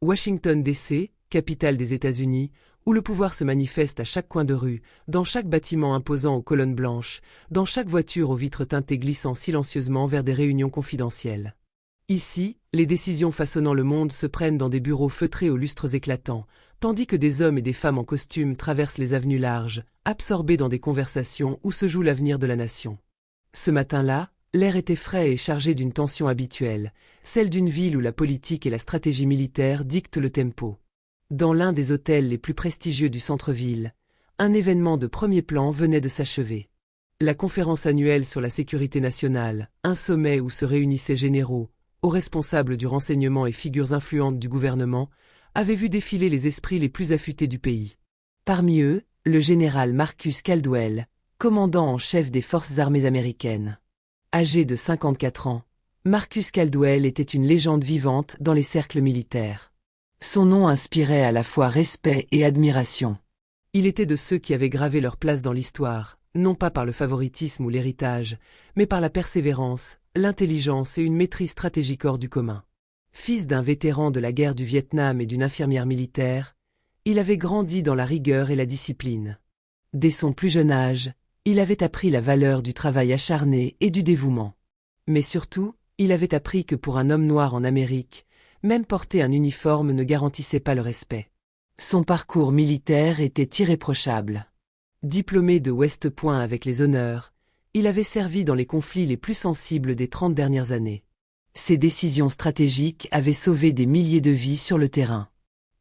Washington DC, capitale des États-Unis, où le pouvoir se manifeste à chaque coin de rue, dans chaque bâtiment imposant aux colonnes blanches, dans chaque voiture aux vitres teintées glissant silencieusement vers des réunions confidentielles. Ici, les décisions façonnant le monde se prennent dans des bureaux feutrés aux lustres éclatants, tandis que des hommes et des femmes en costume traversent les avenues larges, absorbés dans des conversations où se joue l'avenir de la nation. Ce matin-là, l'air était frais et chargé d'une tension habituelle, celle d'une ville où la politique et la stratégie militaire dictent le tempo. Dans l'un des hôtels les plus prestigieux du centre-ville, un événement de premier plan venait de s'achever. La conférence annuelle sur la sécurité nationale, un sommet où se réunissaient généraux, hauts responsables du renseignement et figures influentes du gouvernement, avait vu défiler les esprits les plus affûtés du pays. Parmi eux, le général Marcus Caldwell, commandant en chef des forces armées américaines. Âgé de 54 ans, Marcus Caldwell était une légende vivante dans les cercles militaires. Son nom inspirait à la fois respect et admiration. Il était de ceux qui avaient gravé leur place dans l'histoire, non pas par le favoritisme ou l'héritage, mais par la persévérance, l'intelligence et une maîtrise stratégique hors du commun. Fils d'un vétéran de la guerre du Vietnam et d'une infirmière militaire, il avait grandi dans la rigueur et la discipline. Dès son plus jeune âge, il avait appris la valeur du travail acharné et du dévouement. Mais surtout, il avait appris que pour un homme noir en Amérique, même porter un uniforme ne garantissait pas le respect. Son parcours militaire était irréprochable. Diplômé de West Point avec les honneurs, il avait servi dans les conflits les plus sensibles des 30 dernières années. Ses décisions stratégiques avaient sauvé des milliers de vies sur le terrain.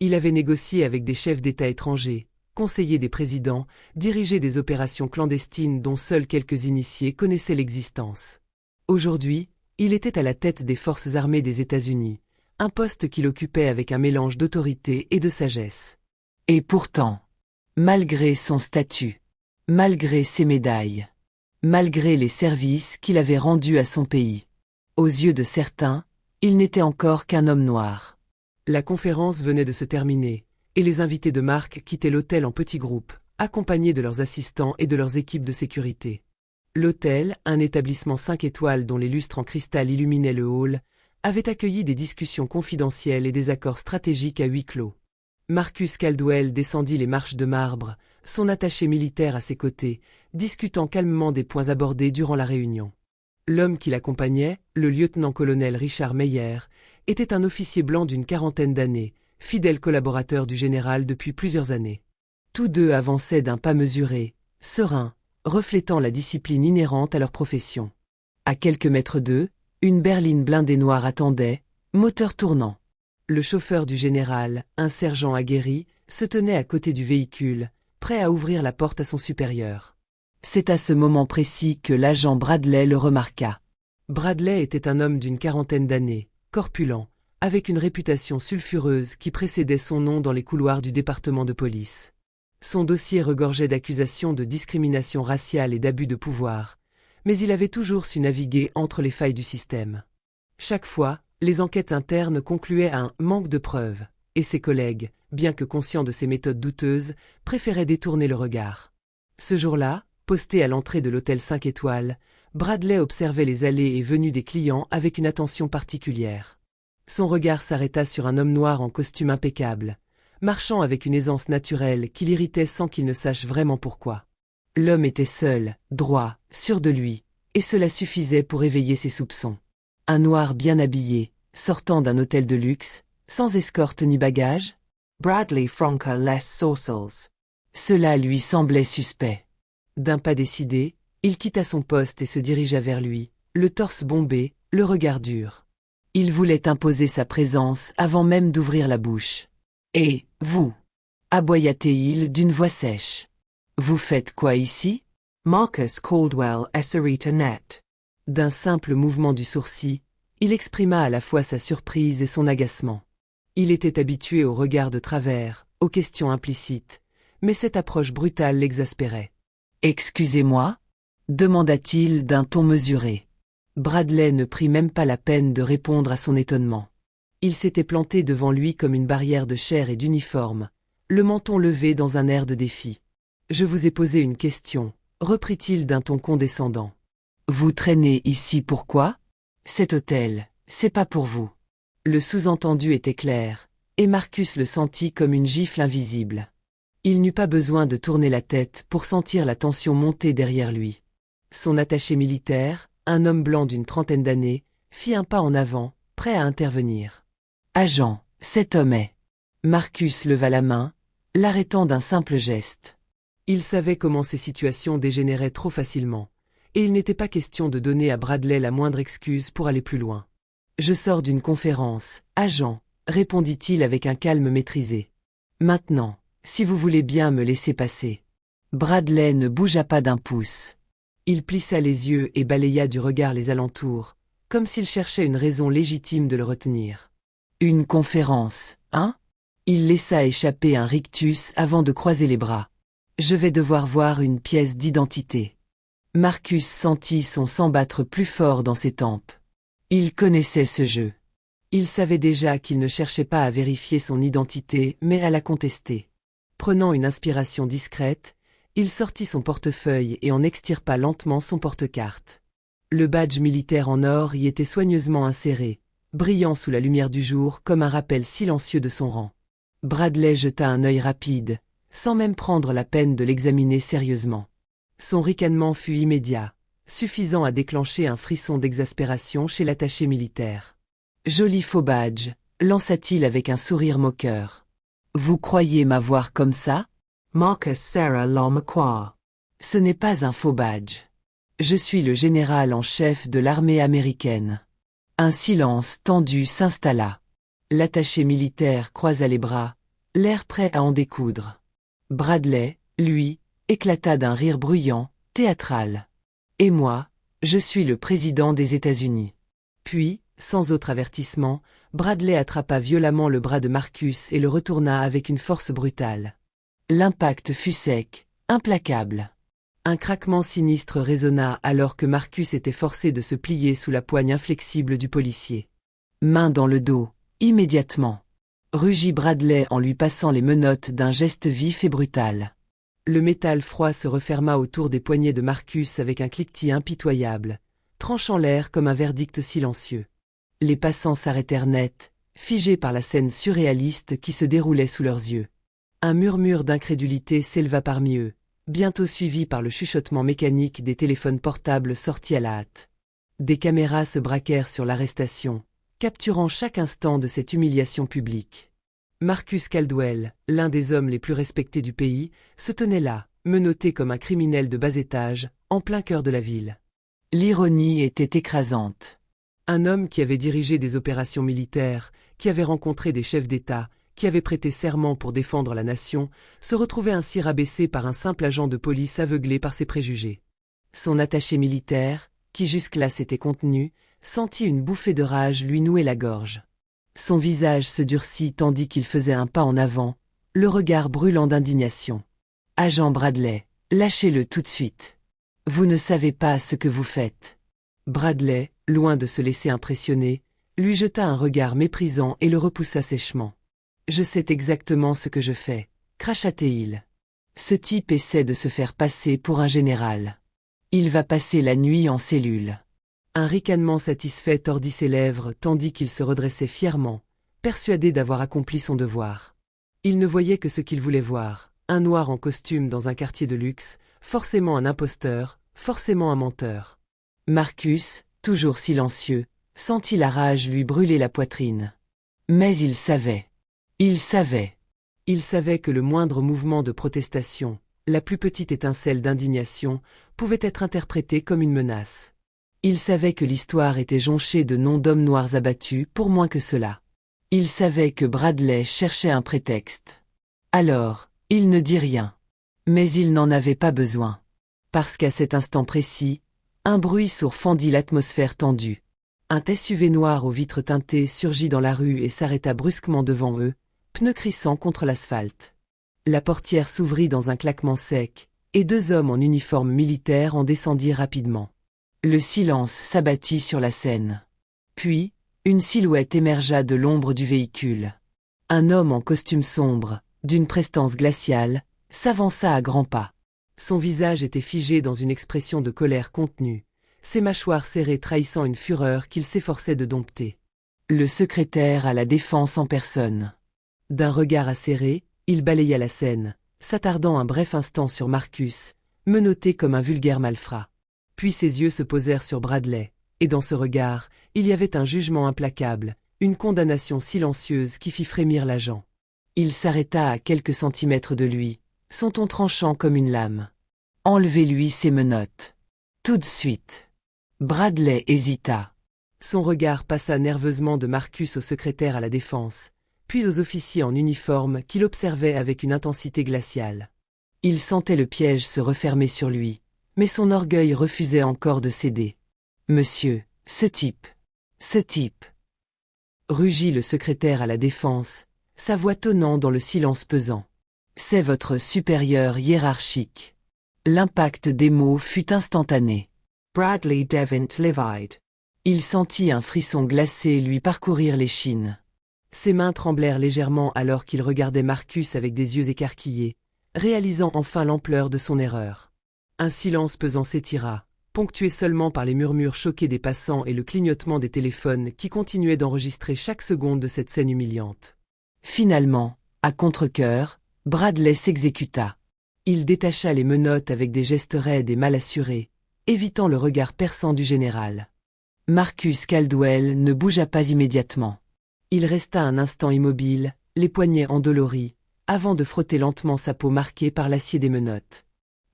Il avait négocié avec des chefs d'État étrangers, conseillé des présidents, dirigé des opérations clandestines dont seuls quelques initiés connaissaient l'existence. Aujourd'hui, il était à la tête des forces armées des États-Unis, un poste qu'il occupait avec un mélange d'autorité et de sagesse. Et pourtant, malgré son statut, malgré ses médailles, malgré les services qu'il avait rendus à son pays, aux yeux de certains, il n'était encore qu'un homme noir. La conférence venait de se terminer, et les invités de marque quittaient l'hôtel en petits groupes, accompagnés de leurs assistants et de leurs équipes de sécurité. L'hôtel, un établissement 5 étoiles dont les lustres en cristal illuminaient le hall, avait accueilli des discussions confidentielles et des accords stratégiques à huis clos. Marcus Caldwell descendit les marches de marbre, son attaché militaire à ses côtés, discutant calmement des points abordés durant la réunion. L'homme qui l'accompagnait, le lieutenant-colonel Richard Meyer, était un officier blanc d'une quarantaine d'années, fidèle collaborateur du général depuis plusieurs années. Tous deux avançaient d'un pas mesuré, serein, reflétant la discipline inhérente à leur profession. À quelques mètres d'eux, une berline blindée noire attendait, moteur tournant. Le chauffeur du général, un sergent aguerri, se tenait à côté du véhicule, prêt à ouvrir la porte à son supérieur. C'est à ce moment précis que l'agent Bradley le remarqua. Bradley était un homme d'une quarantaine d'années, corpulent, avec une réputation sulfureuse qui précédait son nom dans les couloirs du département de police. Son dossier regorgeait d'accusations de discrimination raciale et d'abus de pouvoir, mais il avait toujours su naviguer entre les failles du système. Chaque fois, les enquêtes internes concluaient à un manque de preuves, et ses collègues, bien que conscients de ses méthodes douteuses, préféraient détourner le regard. Ce jour-là, posté à l'entrée de l'hôtel 5 étoiles, Bradley observait les allées et venues des clients avec une attention particulière. Son regard s'arrêta sur un homme noir en costume impeccable, marchant avec une aisance naturelle qui l'irritait sans qu'il ne sache vraiment pourquoi. L'homme était seul, droit, sûr de lui, et cela suffisait pour éveiller ses soupçons. Un noir bien habillé, sortant d'un hôtel de luxe, sans escorte ni bagage? Bradley fronça les sourcils. Cela lui semblait suspect. D'un pas décidé, il quitta son poste et se dirigea vers lui, le torse bombé, le regard dur. Il voulait imposer sa présence avant même d'ouvrir la bouche. « Et, vous » aboya-t-il d'une voix sèche. « Vous faites quoi ici » Marcus Caldwell esserita net. D'un simple mouvement du sourcil, il exprima à la fois sa surprise et son agacement. Il était habitué au regard de travers, aux questions implicites, mais cette approche brutale l'exaspérait. « Excusez-moi » demanda-t-il d'un ton mesuré. Bradley ne prit même pas la peine de répondre à son étonnement. Il s'était planté devant lui comme une barrière de chair et d'uniforme, le menton levé dans un air de défi. « Je vous ai posé une question » reprit-il d'un ton condescendant. « Vous traînez ici pourquoi ? Cet hôtel, c'est pas pour vous. » Le sous-entendu était clair, et Marcus le sentit comme une gifle invisible. Il n'eut pas besoin de tourner la tête pour sentir la tension monter derrière lui. Son attaché militaire, un homme blanc d'une trentaine d'années, fit un pas en avant, prêt à intervenir. « Agent, cet homme est… » Marcus leva la main, l'arrêtant d'un simple geste. Il savait comment ces situations dégénéraient trop facilement, et il n'était pas question de donner à Bradley la moindre excuse pour aller plus loin. « Je sors d'une conférence, agent, » répondit-il avec un calme maîtrisé. « Maintenant, si vous voulez bien me laisser passer. » Bradley ne bougea pas d'un pouce. Il plissa les yeux et balaya du regard les alentours, comme s'il cherchait une raison légitime de le retenir. « Une conférence, hein ?» Il laissa échapper un rictus avant de croiser les bras. « Je vais devoir voir une pièce d'identité. » Marcus sentit son sang battre plus fort dans ses tempes. Il connaissait ce jeu. Il savait déjà qu'il ne cherchait pas à vérifier son identité, mais à la contester. Prenant une inspiration discrète, il sortit son portefeuille et en extirpa lentement son porte-carte. Le badge militaire en or y était soigneusement inséré, brillant sous la lumière du jour comme un rappel silencieux de son rang. Bradley jeta un œil rapide, sans même prendre la peine de l'examiner sérieusement. Son ricanement fut immédiat, suffisant à déclencher un frisson d'exaspération chez l'attaché militaire. « Joli faux badge », lança-t-il avec un sourire moqueur. « Vous croyez m'avoir comme ça ? Marcus Sarah Lamaquaa. Ce n'est pas un faux badge. Je suis le général en chef de l'armée américaine. » Un silence tendu s'installa. L'attaché militaire croisa les bras, l'air prêt à en découdre. Bradley, lui, éclata d'un rire bruyant, théâtral. « Et moi, je suis le président des États-Unis. » Puis, sans autre avertissement, Bradley attrapa violemment le bras de Marcus et le retourna avec une force brutale. L'impact fut sec, implacable. Un craquement sinistre résonna alors que Marcus était forcé de se plier sous la poigne inflexible du policier. Main dans le dos, immédiatement. Rugit Bradley en lui passant les menottes d'un geste vif et brutal. Le métal froid se referma autour des poignets de Marcus avec un cliquetis impitoyable, tranchant l'air comme un verdict silencieux. Les passants s'arrêtèrent net, figés par la scène surréaliste qui se déroulait sous leurs yeux. Un murmure d'incrédulité s'éleva parmi eux, bientôt suivi par le chuchotement mécanique des téléphones portables sortis à la hâte. Des caméras se braquèrent sur l'arrestation, capturant chaque instant de cette humiliation publique. Marcus Caldwell, l'un des hommes les plus respectés du pays, se tenait là, menotté comme un criminel de bas étage, en plein cœur de la ville. L'ironie était écrasante. Un homme qui avait dirigé des opérations militaires, qui avait rencontré des chefs d'État, qui avait prêté serment pour défendre la nation, se retrouvait ainsi rabaissé par un simple agent de police aveuglé par ses préjugés. Son attaché militaire, qui jusque-là s'était contenu, sentit une bouffée de rage lui nouer la gorge. Son visage se durcit tandis qu'il faisait un pas en avant, le regard brûlant d'indignation. « Agent Bradley, lâchez-le tout de suite. Vous ne savez pas ce que vous faites. » Bradley, loin de se laisser impressionner, lui jeta un regard méprisant et le repoussa sèchement. « Je sais exactement ce que je fais, » cracha-t-il. « Ce type essaie de se faire passer pour un général. Il va passer la nuit en cellule. » Un ricanement satisfait tordit ses lèvres tandis qu'il se redressait fièrement, persuadé d'avoir accompli son devoir. Il ne voyait que ce qu'il voulait voir, un noir en costume dans un quartier de luxe, forcément un imposteur, forcément un menteur. Marcus, toujours silencieux, sentit la rage lui brûler la poitrine. Mais il savait. Il savait. Il savait que le moindre mouvement de protestation, la plus petite étincelle d'indignation, pouvait être interprété comme une menace. Il savait que l'histoire était jonchée de noms d'hommes noirs abattus pour moins que cela. Il savait que Bradley cherchait un prétexte. Alors, il ne dit rien. Mais il n'en avait pas besoin. Parce qu'à cet instant précis, un bruit sourd fendit l'atmosphère tendue. Un SUV noir aux vitres teintées surgit dans la rue et s'arrêta brusquement devant eux, pneus crissant contre l'asphalte. La portière s'ouvrit dans un claquement sec, et deux hommes en uniforme militaire en descendirent rapidement. Le silence s'abattit sur la scène. Puis, une silhouette émergea de l'ombre du véhicule. Un homme en costume sombre, d'une prestance glaciale, s'avança à grands pas. Son visage était figé dans une expression de colère contenue, ses mâchoires serrées trahissant une fureur qu'il s'efforçait de dompter. Le secrétaire à la défense en personne. D'un regard acéré, il balaya la scène, s'attardant un bref instant sur Marcus, menotté comme un vulgaire malfrat. Puis ses yeux se posèrent sur Bradley, et dans ce regard, il y avait un jugement implacable, une condamnation silencieuse qui fit frémir l'agent. Il s'arrêta à quelques centimètres de lui, son ton tranchant comme une lame. « Enlevez-lui ses menottes. Tout de suite. » Bradley hésita. Son regard passa nerveusement de Marcus au secrétaire à la défense, puis aux officiers en uniforme qui l'observaient avec une intensité glaciale. Il sentait le piège se refermer sur lui, mais son orgueil refusait encore de céder. « Monsieur, ce type. Rugit le secrétaire à la défense, sa voix tonnant dans le silence pesant. C'est votre supérieur hiérarchique. L'impact des mots fut instantané. Bradley devint livid. Il sentit un frisson glacé lui parcourir l'échine. Ses mains tremblèrent légèrement alors qu'il regardait Marcus avec des yeux écarquillés, réalisant enfin l'ampleur de son erreur. Un silence pesant s'étira, ponctué seulement par les murmures choqués des passants et le clignotement des téléphones qui continuaient d'enregistrer chaque seconde de cette scène humiliante. Finalement, à contre-cœur, Bradley s'exécuta. Il détacha les menottes avec des gestes raides et mal assurés, évitant le regard perçant du général. Marcus Caldwell ne bougea pas immédiatement. Il resta un instant immobile, les poignets endoloris, avant de frotter lentement sa peau marquée par l'acier des menottes.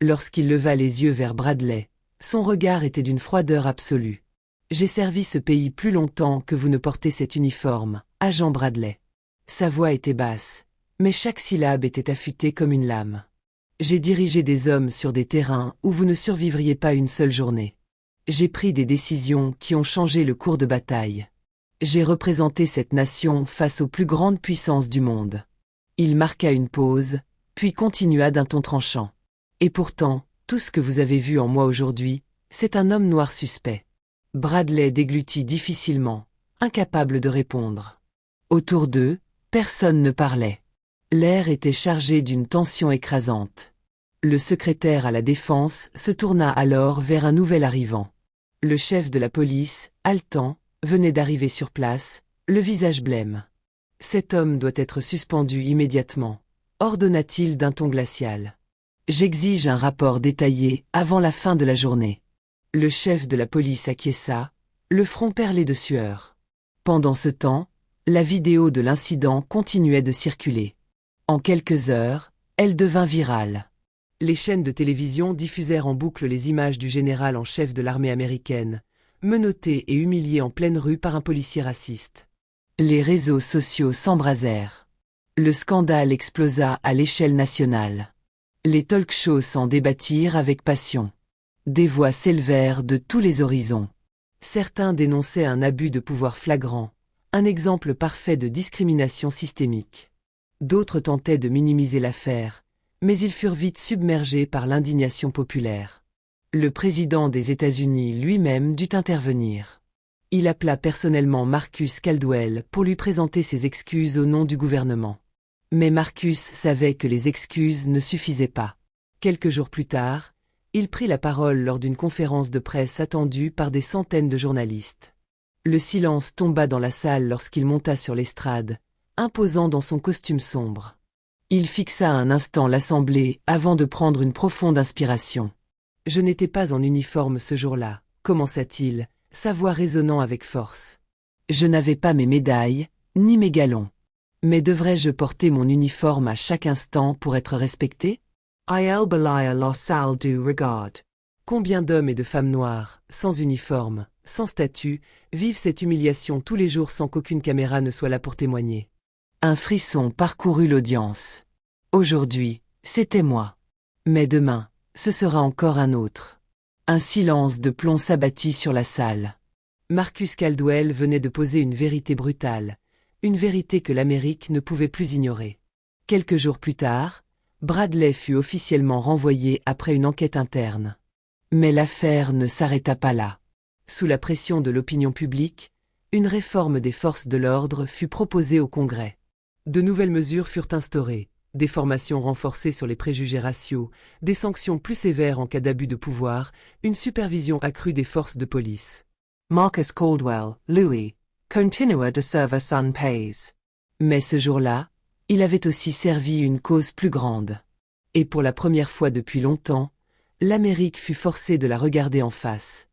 Lorsqu'il leva les yeux vers Bradley, son regard était d'une froideur absolue. « J'ai servi ce pays plus longtemps que vous ne portez cet uniforme, agent Bradley. » Sa voix était basse, mais chaque syllabe était affûtée comme une lame. « J'ai dirigé des hommes sur des terrains où vous ne survivriez pas une seule journée. J'ai pris des décisions qui ont changé le cours de bataille. J'ai représenté cette nation face aux plus grandes puissances du monde. » Il marqua une pause, puis continua d'un ton tranchant. « Et pourtant, tout ce que vous avez vu en moi aujourd'hui, c'est un homme noir suspect. » Bradley déglutit difficilement, incapable de répondre. Autour d'eux, personne ne parlait. L'air était chargé d'une tension écrasante. Le secrétaire à la défense se tourna alors vers un nouvel arrivant. Le chef de la police, haletant, venait d'arriver sur place, le visage blême. « Cet homme doit être suspendu immédiatement, » ordonna-t-il d'un ton glacial. « J'exige un rapport détaillé avant la fin de la journée. » Le chef de la police acquiesça, le front perlé de sueur. Pendant ce temps, la vidéo de l'incident continuait de circuler. En quelques heures, elle devint virale. Les chaînes de télévision diffusèrent en boucle les images du général en chef de l'armée américaine, menotté et humilié en pleine rue par un policier raciste. Les réseaux sociaux s'embrasèrent. Le scandale explosa à l'échelle nationale. Les talk-shows s'en débattirent avec passion. Des voix s'élevèrent de tous les horizons. Certains dénonçaient un abus de pouvoir flagrant, un exemple parfait de discrimination systémique. D'autres tentaient de minimiser l'affaire, mais ils furent vite submergés par l'indignation populaire. Le président des États-Unis lui-même dut intervenir. Il appela personnellement Marcus Caldwell pour lui présenter ses excuses au nom du gouvernement. Mais Marcus savait que les excuses ne suffisaient pas. Quelques jours plus tard, il prit la parole lors d'une conférence de presse attendue par des centaines de journalistes. Le silence tomba dans la salle lorsqu'il monta sur l'estrade, imposant dans son costume sombre. Il fixa un instant l'assemblée avant de prendre une profonde inspiration. « Je n'étais pas en uniforme ce jour-là, » commença-t-il, sa voix résonnant avec force. « Je n'avais pas mes médailles, ni mes galons. Mais devrais-je porter mon uniforme à chaque instant pour être respecté? Il belia la salle du regard. Combien d'hommes et de femmes noirs, sans uniforme, sans statut, vivent cette humiliation tous les jours sans qu'aucune caméra ne soit là pour témoigner? Un frisson parcourut l'audience. Aujourd'hui, c'était moi. Mais demain, ce sera encore un autre. Un silence de plomb s'abattit sur la salle. Marcus Caldwell venait de poser une vérité brutale, une vérité que l'Amérique ne pouvait plus ignorer. Quelques jours plus tard, Bradley fut officiellement renvoyé après une enquête interne. Mais l'affaire ne s'arrêta pas là. Sous la pression de l'opinion publique, une réforme des forces de l'ordre fut proposée au Congrès. De nouvelles mesures furent instaurées, des formations renforcées sur les préjugés raciaux, des sanctions plus sévères en cas d'abus de pouvoir, une supervision accrue des forces de police. Marcus Caldwell, Louis, continua de servir sans pays. Mais ce jour-là, il avait aussi servi une cause plus grande. Et pour la première fois depuis longtemps, l'Amérique fut forcée de la regarder en face.